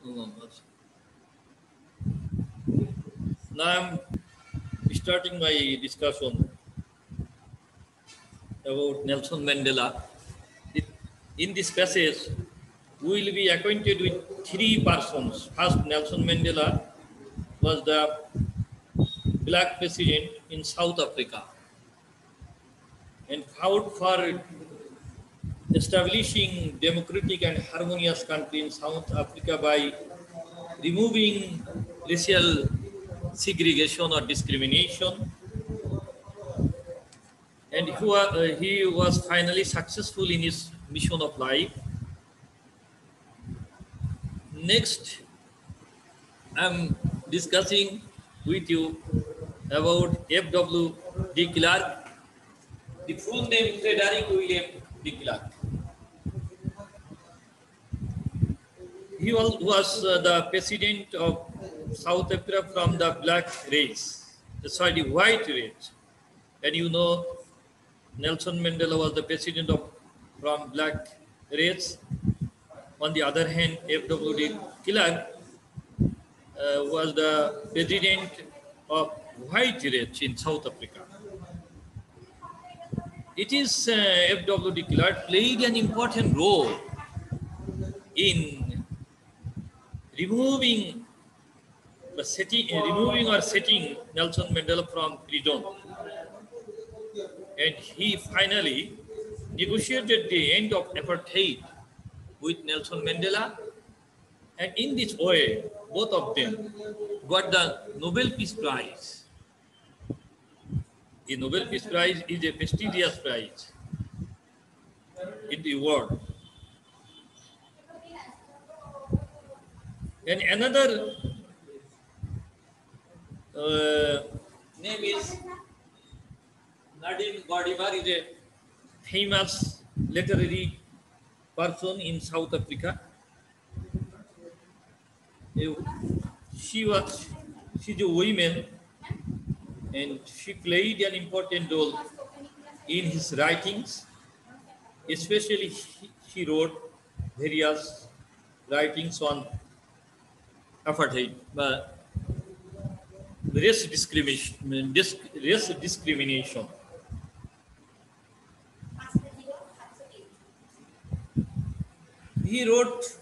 No, now I'm starting my discussion about Nelson Mandela. It- In this passage, we will be acquainted with three persons. First, Nelson Mandela was the black president in South Africa and fought for establishing democratic and harmonious country in South Africa by removing racial segregation or discrimination, and he was finally successful in his mission of life. Next, I'm discussing with you about F.W. de Klerk. The full name Frederick William de Klerk. He was the president of South Africa from the black race, sorry, the white race. And you know, Nelson Mandela was the president of from black race. On the other hand, F.W. de Klerk was the president of white race in South Africa. It is F.W. de Klerk played an important role in removing removing or setting Nelson Mandela from prison, and he finally negotiated the end of apartheid with Nelson Mandela, and in this way, both of them got the Nobel Peace Prize. The Nobel Peace Prize is a prestigious prize in the world. And another name is Nadine Gordimer, is a famous literary person in South Africa. Uh, she's a woman, and she played an important role in his writings. Especially, she wrote various writings on apartheid, race discrimination, race discrimination. He wrote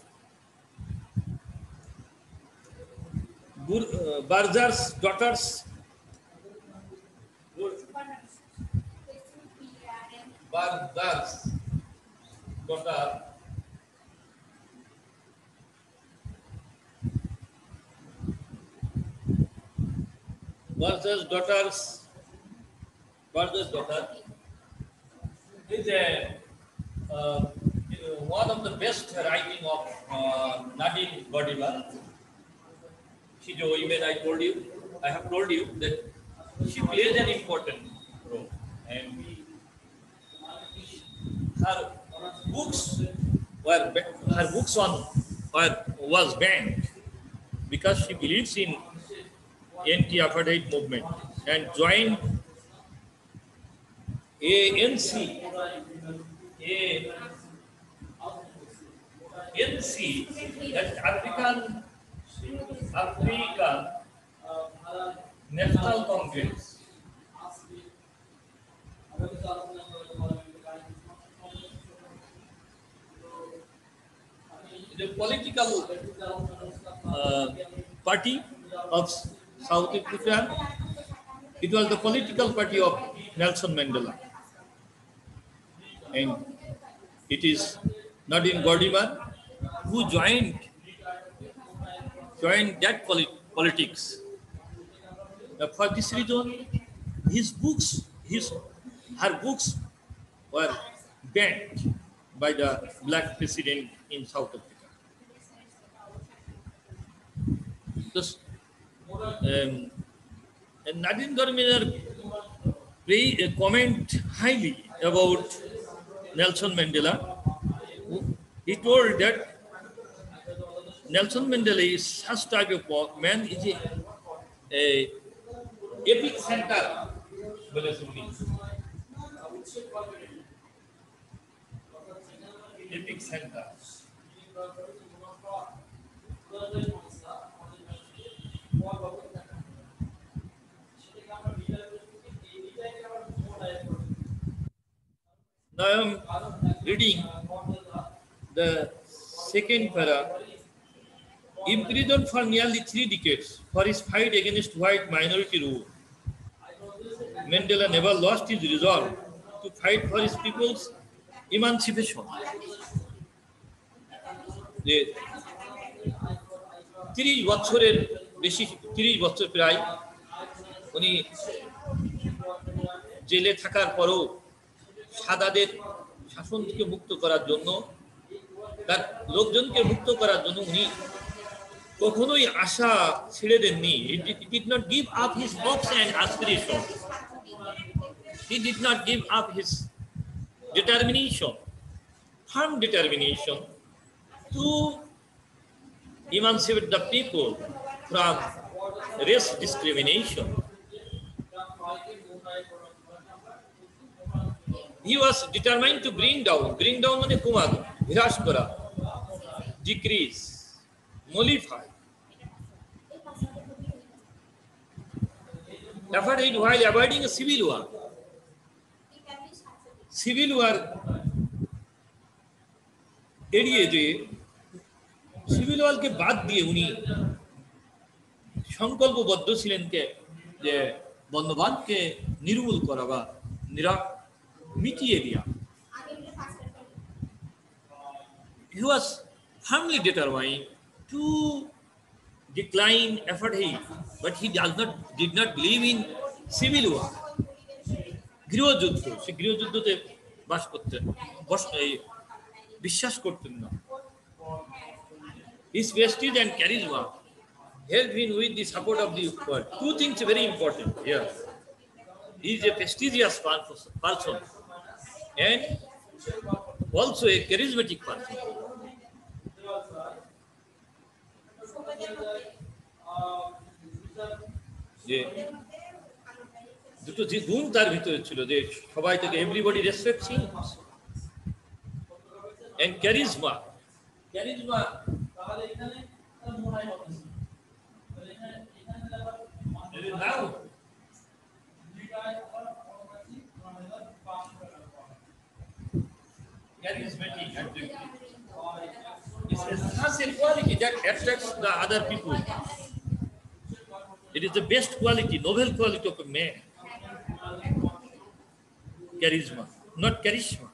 Barzar's daughters, Barzar's daughter, Barzar's daughters, Barzar's daughter is uh, one of the best writing of Nadine Gordimer. She's a woman, I have told you that she plays an important role. And her books her books on was banned because she believes in anti-apartheid movement and joined ANC, ANC, that African National Congress. The political party of South Africa. It was the political party of Nelson Mandela, and it is Nadine Gordimer who joined that politics. For this reason, her books were banned by the black president in South Africa. Because and Nadine Gordimer comment highly about Nelson Mandela. He told that Nelson Mandela is such type of man, is a epic center. Epic center. Now I am reading the second para. Imprisoned for nearly 3 decades for his fight against white minority rule, Mandela never lost his resolve to fight for his people's emancipation. যে 30 বছরের বেশি 30 বছর প্রায় উনি জেলে থাকার পরও সাদাদের শাসন থেকে মুক্ত করার জন্য তার লোকজনকে মুক্ত করার জন্য উনি কখনোই আশা ছেড়ে দেননি। He did not give up his hopes and aspirations. He did not give up his determination, firm determination to emancipate the people from race discrimination. He was determined to bring down মানে কমানো, হ্রাস করা, decrease, mollify, apartheid while avoiding a civil war. Civil war এড়িয়ে যে civil ওয়ারকে বাদ দিয়ে উনি সংকল্পবদ্ধ ছিলেন যে বর্ণবাদকে নির্মূল করা বা মিটিয়ে দেওয়া। He was firmly determined to decline apartheid, but he did not believe in civil war. গৃহযুদ্ধ, সে গৃহযুদ্ধতে বাস করতেন, বিশ্বাস করতেন না। His prestige and charisma helped him with the support of the world. Two things very important here. He is a prestigious person and also a charismatic person. যে দুটো যে গুণ তার ভিতরে ছিল, যে সবাই থেকে everybody respects him, and charisma charismatic is a quality that attracts the other people. It is the best quality, noble quality of a man. Charisma, not charisma.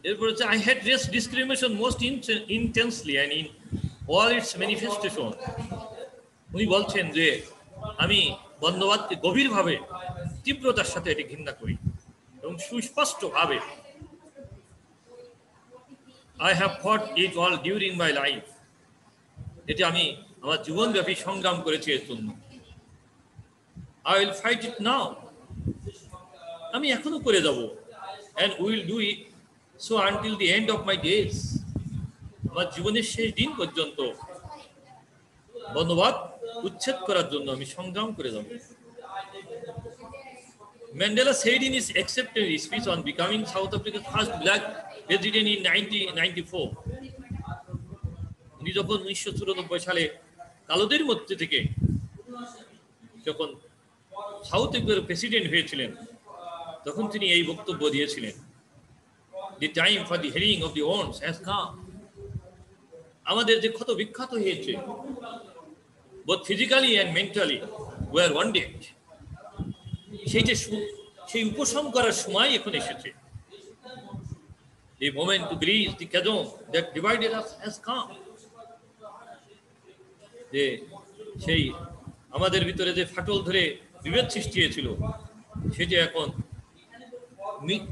Therefore, I had race discrimination most intensely and in all its manifestation. উনি বলছেন যে আমি বর্ণবাদকে গভীরভাবে তীব্রতার সাথে এটি ঘৃণা করি এবং সুস্পষ্টভাবে I have fought it all during my life. এটি আমি আমার জীবনব্যাপী সংগ্রাম করেছি এর জন্য। I will fight it now. আমি এখনো করে যাব, and we will do it so until the end of my days. আমার জীবনের শেষ দিন পর্যন্ত বর্ণবাদ উচ্ছেদ করার জন্য আমি সংগ্রাম করে যাব। Mandela said in his acceptance speech on becoming South Africa's first black president in 1994. উনি যখন 1994 সালে কালোদের মধ্যে থেকে যখন সাউথ আফ্রিকার প্রেসিডেন্ট হয়েছিলেন, তখন তিনি এই বক্তব্য দিয়েছিলেন, The time for the healing of the wounds has come. আমাদের যে ক্ষত বিক্ষত হয়েছে, both physically and mentally, we are wounded. সেই উপশম করার সময় এখন এসেছে। The moment to bridge the chasm that divided us has come. যে সেই আমাদের ভিতরে যে ফাটল ধরে বিভেদ সৃষ্টি হয়েছিল, সেটা এখন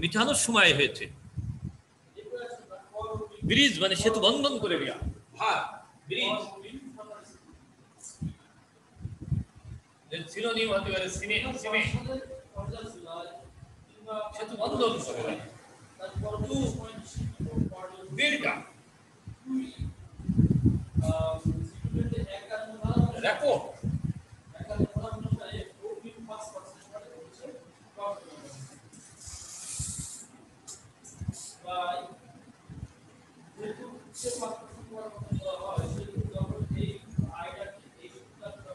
মিটানোর সময় হয়েছে। ব্রিজ মানে সেতু বন্ধন করে দেওয়া, ব্রিজ সিনোনিম হতে পারে সেতু বন্ধন করে দেওয়া, রাখো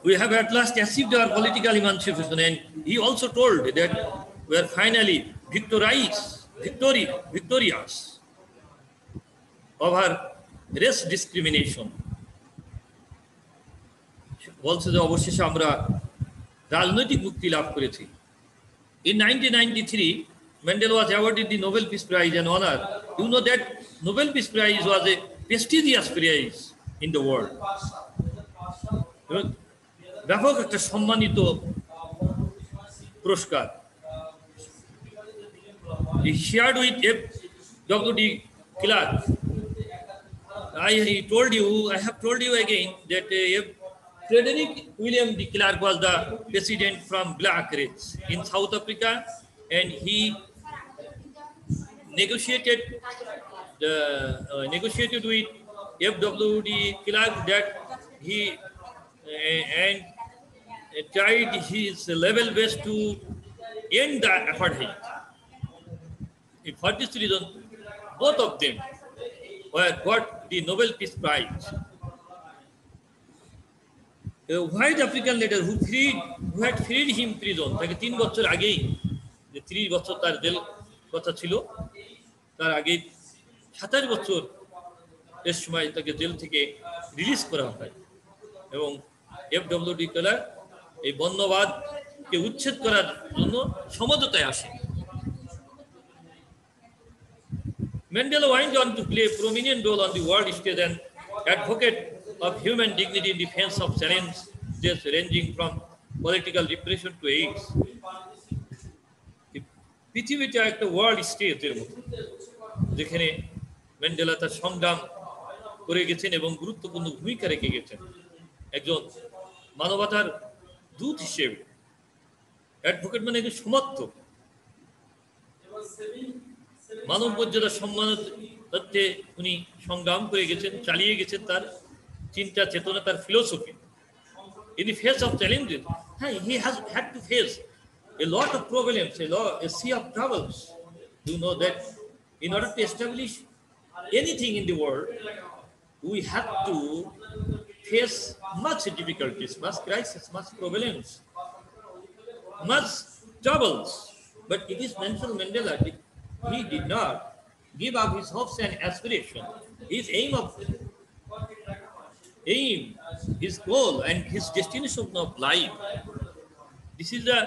We have at last achieved our political emancipation, and he also told that we are finally victorious over race discrimination. বলছে যে অবশেষে আমরা রাজনৈতিক মুক্তি লাভ করেছি। In 1993, Mandela was awarded the Nobel Peace Prize and honor. You know that Nobel Peace Prize was a prestigious prize in the world. ব্যাপক একটা সম্মানিত পুরস্কার। He shared with F.W.D. Clark. I have told you again that Frederick William de Klerk was the president from Black Race in South Africa, and he negotiated with F.W.D. Klerk that he and tried his level best to end the apartheid. For this reason, both of them got the Nobel Peace Prize. A white African leader who had freed him prison, তাকে 3 বছর আগেই, যে 30 বছর তার jail কথা ছিল, তার আগে 27 বছর এর সময় তাকে জেল থেকে রিলিজ করা হয়, এবং F.W.D. Clark এই বর্ণবাদকে উচ্ছেদ করার জন্য সমঝোতায় আসে। Mandela went on to play a prominent role on the world stage and advocate of human dignity in defense of challenges ranging from political repression to AIDS. পৃথিবীটা একটা ওয়ার্ল্ড স্টেজের মতো, যেখানে ম্যান্ডেলা তার সংগ্রাম করে গেছেন এবং গুরুত্বপূর্ণ ভূমিকা রেখে গেছেন একজন মানবতার দূত হিসেবে। অ্যাডভোকেট মানে একজন সমর্থক, মানব মর্যাদা সম্মানার্থে উনি সংগ্রাম করে গেছেন, চালিয়ে গেছেন তার চিন্তা চেতনা, তার philosophy. In the face of challenges, he has had to face a lot of problems, a sea of troubles. You know that in order to establish anything in the world, we have to face much difficulties, much crisis, much problems, much troubles. But it is Nelson Mandela, he did not give up his hopes and aspirations. His his goal and his destination of life. This is the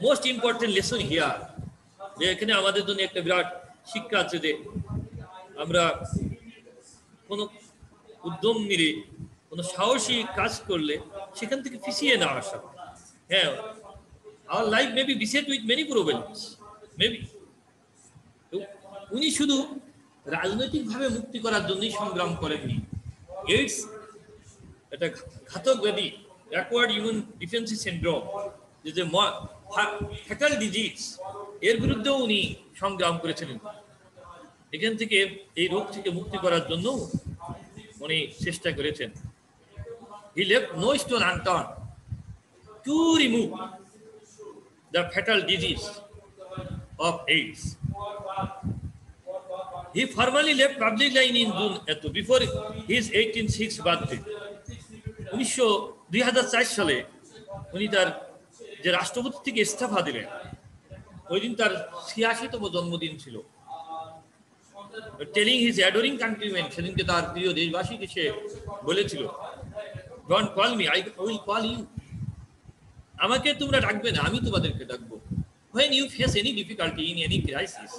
most important lesson here. যে এখানে আমাদের জন্য একটা বিরাট শিক্ষা আছে, যে আমরা কোনো উদ্যম নিয়ে কোনো সাহসী কাজ করলে সেখান থেকে পিছিয়ে না আসা। হ্যাঁ, our life may be beset with many problems, maybe. উনি শুধু রাজনৈতিকভাবে মুক্তি করার জন্যই সংগ্রাম করেননি। এইডস একটা ঘাতক ব্যাধি, ব্যাকওয়ার্ড ইমিউন ডিফেন্সি সিন্ড্রোম, যে ফ্যাটাল ডিজিজ, এর বিরুদ্ধেও উনি সংগ্রাম করেছিলেন। এখান থেকে, এই রোগ থেকে মুক্তি করার জন্য উনি চেষ্টা করেছেন। He left no stone unturned to remove the fatal disease of AIDS. He formally left public life in June before his 1806 birthday. 2004 সালে উনি তার যে রাষ্ট্রপতি থেকে ইস্তফা দিলেন, ওই দিন তার 86তম জন্মদিন ছিল। টেলিং হিজ অ্যাডোরিং কান্ট্রিম্যান, সেদিনকে তার প্রিয় দেশবাসীকে সে বলেছিল, don't call me, I will call you. আমাকে তোমরা ডাকবে না, আমি তোমাদেরকে ডাকবো। When you face any difficulty in any crisis,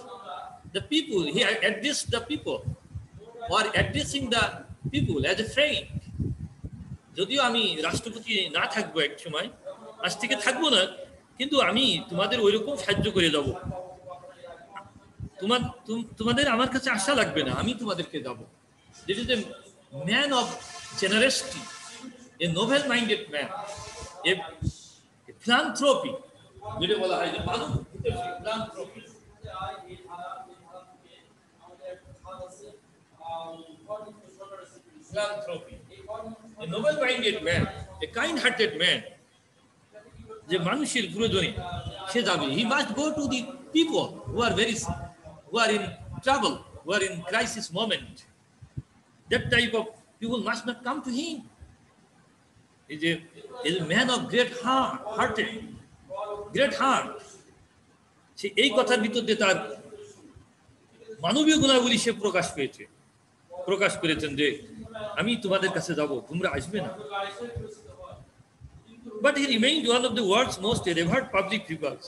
the people, he addressed the people or addressing the people as a friend. যদিও আমি রাষ্ট্রপতি না থাকবো, এক সময় আজ থেকে থাকবো না, কিন্তু আমি তোমাদের ওইরকম সাহায্য করে যাব। তোমাদের আমার কাছে আশা লাগবে না, আমি তোমাদেরকে যাব। This is a man of generosity, a noble-minded man, a philanthropy, যেটা বলা হয় যে মানব philanthropy. Philanthropy, a noble-minded man, a kind-hearted man, যে মানুষের প্রয়োজনে সে যাবে। He must go to the people who are in trouble, who are in crisis moment. That type of people must not come to him. is a man of great great heart. সে এই কথার ভিতর দিয়ে তার মানবীয় গুণাবলী সে প্রকাশ করেছেন যে আমি তোমাদের কাছে যাব, তোমরা আসবে না। But he remained one of the world's most revered public figures.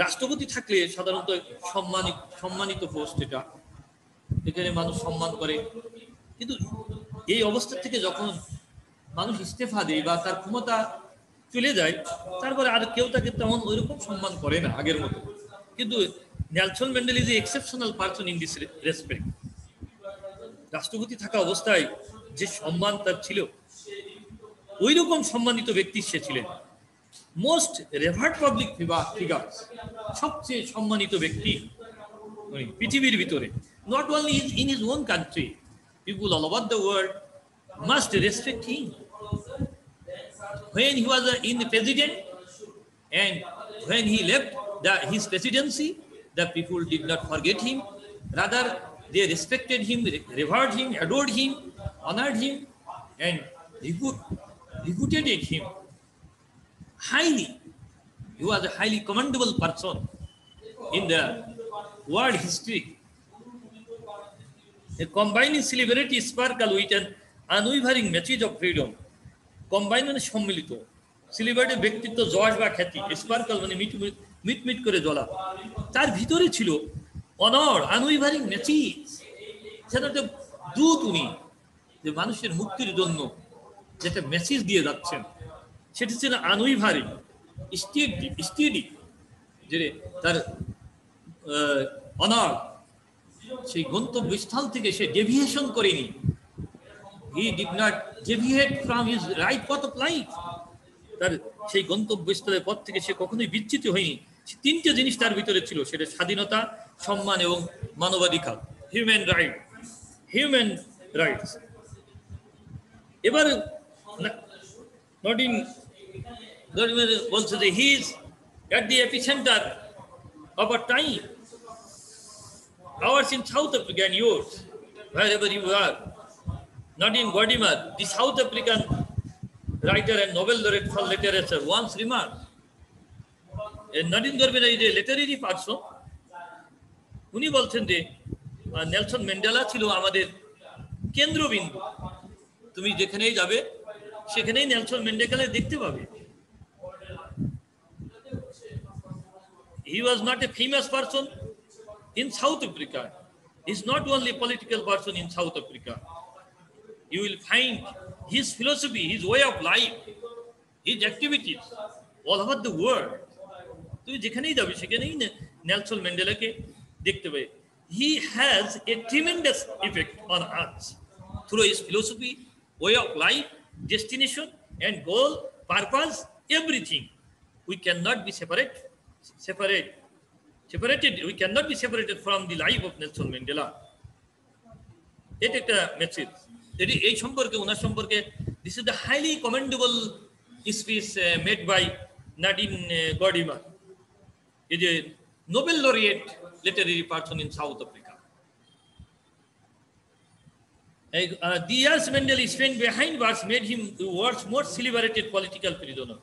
রাষ্ট্রপতি থাকলে সাধারণত সম্মানিত পোস্ট, এটা এখানে মানুষ সম্মান করে, কিন্তু এই অবস্থা থেকে যখন মানুষ ইস্তেফা দেয় বা তার ক্ষমতা চলে যায়, তারপরে আর কেউ তাকে তেমন ওইরকম সম্মান করে না আগের মতো। কিন্তু Nelson Mandela is a exceptional person in this respect. রাষ্ট্রপতি থাকা অবস্থায় যে সম্মান তার ছিল, ওই রকম সম্মানিত ব্যক্তি সে ছিলেন। মোস্ট রেভার্ড পাবলিক ফিগার, সবচেয়ে সম্মানিত ব্যক্তি পৃথিবীর ভিতরে। Not only in his own country, people all over the world must respect him. When he was in the president and when he left his presidency, the people did not forget him. Rather, they respected him, revered him, adored him, honored him, and reputed him highly. He was a highly commendable person in the world history. Combining celebrity sparkle with an unwavering message of freedom. Combine মানে সম্মিলিত, সিলিব্রিটির ব্যক্তিত্ব, যশ বা খ্যাতি, sparkle মানে মিটমিট করে জ্বলা, তার ভিতরে ছিল অনর, আনউইভারিং মেসেজ। সেটা একটা দূত উনি, যে মানুষের মুক্তির জন্য যেটা মেসেজ দিয়ে যাচ্ছেন, সেটি ছিল আনউইভারিং, স্টেডি, যে তার অনর সেই গন্তব্যস্থল থেকে সে ডেভিয়েশন করেনি। He did not deviate from his right path of life. তার সেই গন্তব্যস্থলের পথ থেকে সে কখনোই বিচ্যুত হয়নি। তিনটে জিনিস তার ভিতরে ছিল, সেটা স্বাধীনতা, সম্মান এবং মানবাধিকার, হিউম্যান রাইটস। এবার নটিন বলছে যে he is at the epicenter of our time, ours in South Africa and yours, wherever you are. Nadine Gordimer, the South African writer and Nobel laureate for literature, once remarked, Nadine Gordimer is a literary person. উনি বলছেন যে Nelson Mandela ছিল আমাদের কেন্দ্রবিন্দু। তুমি যেখানেই যাবে সেখানেই নেলসন ম্যান্ডেলাকে দেখতে পাবে। He was not a famous person in South Africa. He is not only a political person in South Africa. You will find his philosophy, his way of life, his activities all over the world. তুমি যেখানেই যাবে সেখানেই Nelson ম্যান্ডেলাকে দেখতে পাবে। He has a tremendous effect on us through his philosophy, way of life, destination and goal, purpose, everything. We cannot be separated. We cannot be separated from the life of Nelson Mandela. এটা একটা message. এটি এই সম্পর্কে, ওনার সম্পর্কে, this is the highly commendable speech made by Nadine Gordimer, এই যে Nobel laureate literary person in South Africa. The years Mandela spent behind bars made him the world's most celebrated political prisoner.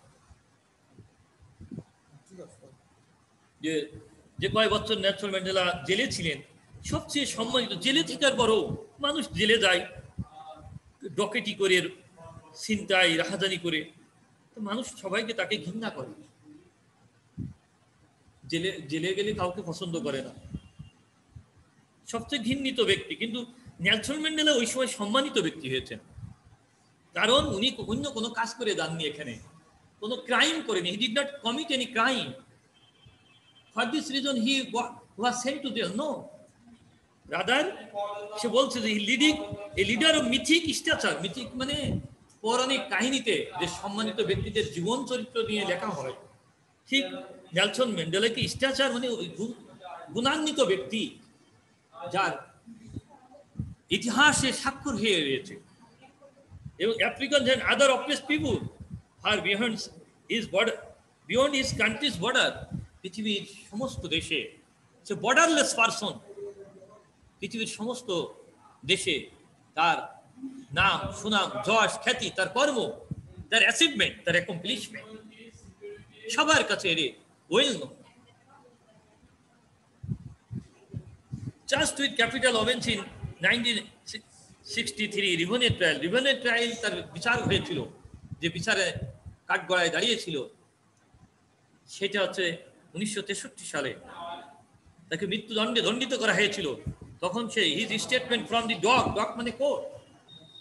যে কয় বছর Nelson Mandela জেলে ছিলেন, সবচেয়ে সম্মানিত। জেলে থাকার পরও মানুষ জেলে যায় ডকেটি করে, ছিনতাই, রাহাজানি করে, তো মানুষ সবাইকে তাকে ঘৃণা করে। জেলে গেলে কাউকে পছন্দ করে না, সবচেয়ে ঘৃণিত ব্যক্তি। কিন্তু নেলসন ম্যান্ডেলা ওই সময় সম্মানিত ব্যক্তি হয়েছেন, কারণ উনি অন্য কোনো কাজ করে যাননি, এখানে কোনো ক্রাইম করেনি। He did not commit any crime. For this reason he was sent to jail. No, rather সে বলছে যে a leader of mythic stature. Mythic মানে পৌরাণিক কাহিনীতে যে সম্মানিত ব্যক্তিদের জীবন চরিত্র নিয়ে লেখা হয়, ঠিক নেলসন ম্যান্ডেলাকে স্ট্যাচার মানে গুণান্বিত ব্যক্তি, যার ইতিহাসে স্বাক্ষর হয়ে রয়েছে। এবং African and other oppressed people are beyond his country's border. পৃথিবীর সমস্ত দেশে সে বর্ডারলেস পারসন, পৃথিবীর সমস্ত দেশে তার নাম, সুনাম, যশ, খ্যাতি, তার কর্ম, তার অ্যাচিভমেন্ট, তার অ্যাকমপ্লিশমেন্ট সবার কাছে এর well known. Just with capital offense in 1963 রিভনের ট্রায়াল, রিভনের ট্রায়াল তার বিচার হয়েছিল, যে বিচারে কাঠগড়ায় দাঁড়িয়েছিল সেটা হচ্ছে 1963 সালে তাকে মৃত্যুদণ্ডে দণ্ডিত করা হয়েছিল। তখন সে his statement from the dock, dock মানে কোর্ট,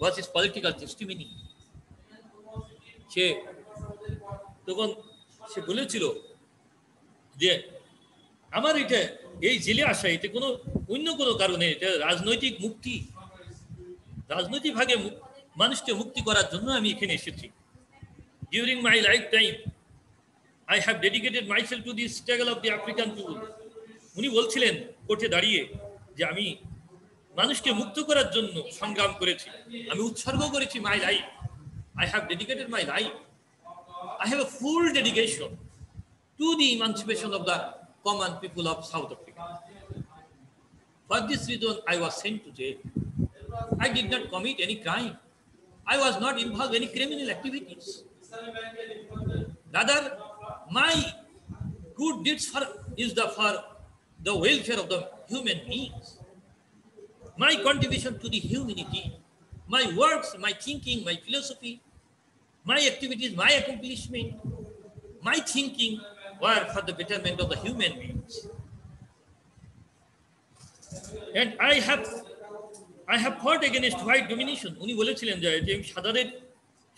ওয়াজ হিজ পলিটিক্যাল টেস্টিমনি। সে তখন সে বলেছিল যে আমার এটা এই জেলে আসা এটা কোনো অন্য কোনো কারণে, এটা রাজনৈতিক মুক্তি, রাজনৈতিক ভাগে মানুষকে মুক্তি করার জন্য আমি এখানে এসেছি। During my life time I have dedicated myself to the struggle of the African people. উনি বলছিলেন কোর্টে দাঁড়িয়ে যে আমি মানুষকে মুক্ত করার জন্য সংগ্রাম করেছি, আমি উৎসর্গ করেছি my life, I have dedicated my life, I have a full dedication to the emancipation of the common people of South Africa. For this reason I was sent to jail. I did not commit any crime, I was not involved in any criminal activities. Rather, my good deeds for the welfare of the human beings, my contribution to the humanity, my works, my thinking, my philosophy, my activities, my accomplishment, my thinking were for the betterment of the human beings. And I have fought against white domination. উনি বলেছিলেন যে আমি সাদাদের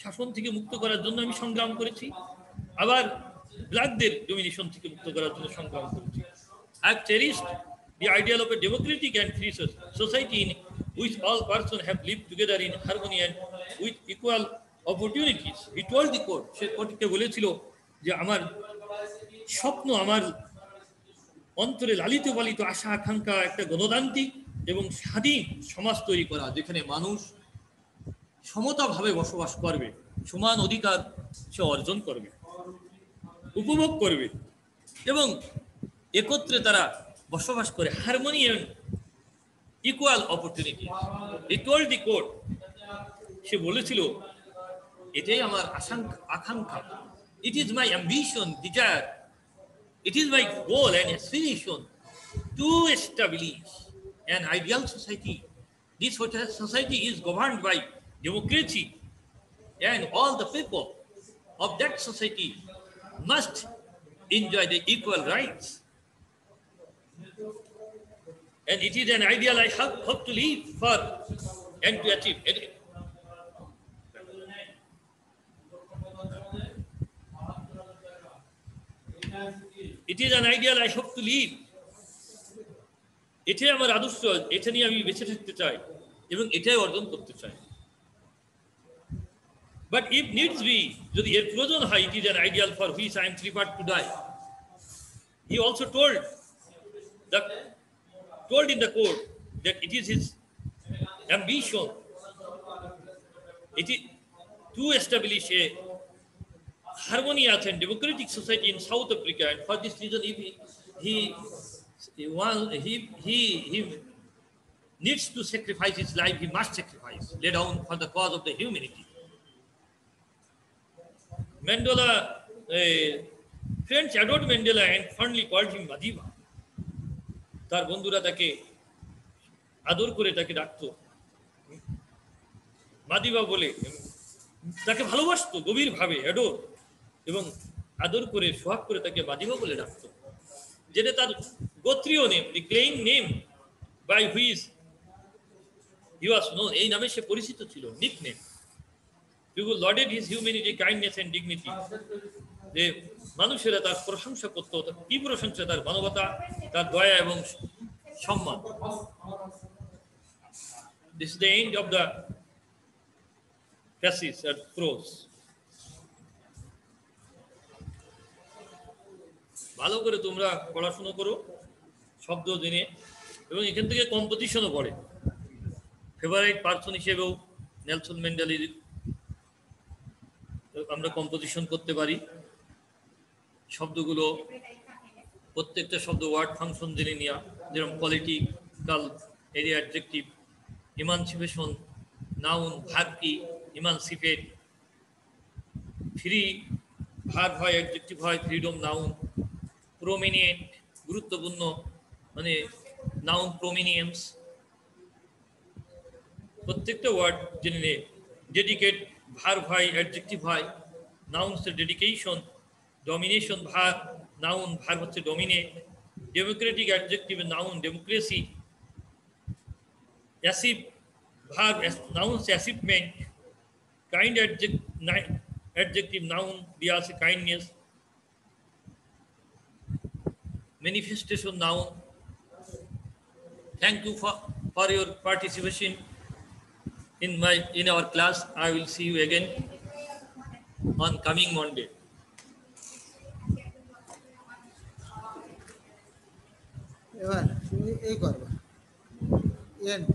শাসন থেকে মুক্ত করার জন্য আমি সংগ্রাম করেছি, আবার ব্ল্যাকদের ডমিনেশন থেকে মুক্ত করার জন্য সংগ্রাম করেছি। I have cherished the ideal of a democratic and free society in which all persons have lived together in harmony and with equal opportunities. He told the court, সে কোর্টকে বলেছিল যে আমার স্বপ্ন, আমার অন্তরে লালিত পালিত আশা আকাঙ্ক্ষা একটা গণতান্ত্রিক এবং স্বাধীন সমাজ তৈরি করা, যেখানে মানুষ সমতাভাবে বসবাস করবে, সমান অধিকার সে অর্জন করবে, উপভোগ করবে এবং একত্রে তারা বসবাস করে, harmony and equal opportunity. He told the court, সে বলেছিল এটাই আমার আকাঙ্ক্ষা, it is my ambition, desire, it is my goal and aspiration to establish an ideal society. This society is governed by democracy, and all the people of that society must enjoy the equal rights. And it is an ideal I hope to live for and to achieve. It is an ideal I hope to live. এটাই আমার আদর্শ, এটা নিয়ে আমি বেঁচে থাকতে চাই এবং এটাই অর্জন করতে চাই। But if needs be, যদি এর প্রয়োজন হয়, it is an ideal for which I am prepared to die. He also told in the court that it is his ambition to establish a harmonious and democratic society in South Africa, and for this reason, if he needs to sacrifice his life, he must sacrifice, lay down for the cause of the humanity. Mandela, friends adored Mandela and fondly called him Madiba. তার বন্ধুরা তাকে আদর করে তাকে ডাকতো Madiba বলে, তাকে ভালোবাসতো গভীরভাবে, অ্যাডোর এবং আদর করে সোহাগ করে তাকে মাদিবা বলে ডাকতো, যেটা তার গোত্রীয় name, the claim name by which he was known, এই নামে সে পরিচিত ছিল, nickname. People lauded his humanity, kindness and dignity, যে মানুষেরা তার প্রশংসা করতো, কি প্রশংসা, তার মানবতা, তার দয়া এবং সম্মান। This is the end of the passage and prose. ভালো করে তোমরা পড়াশোনা করো, শব্দ জেনে, এবং এখান থেকে কম্পোজিশনও পড়ে। ফেভারিট পার্সন হিসেবেও নেলসন ম্যান্ডেলার আমরা কম্পোজিশন করতে পারি। শব্দগুলো প্রত্যেকটা শব্দ ওয়ার্ড ফাংশন জেনে নেওয়া, যেরকম political area adjective, emancipation noun verb কি, ইমানসিপেট, ফ্রি ভার্ব হয়, অ্যাডজেক্টিভ হয়, ফ্রিডম নাউন, প্রমিনিয়েন্ট গুরুত্বপূর্ণ মানে নাউন প্রমিনিয়েন্স, প্রত্যেকটা ওয়ার্ড জেনে নে। ডেডিকেট ভার্ব হয়, অ্যাডজেক্টিভ হয়, নাউন হচ্ছে dedication, domination verb, noun verb হচ্ছে dominate, democratic adjective noun democracy, achieve verb noun হচ্ছে অ্যাসিভমেন্ট, কাইন্ড অ্যাডজেক্টিভ নাউন দেওয়া আছে kindness, manifestation noun. Thank you for your participation in our class. I will see you again on coming Monday. এবার তুমি এই করবা and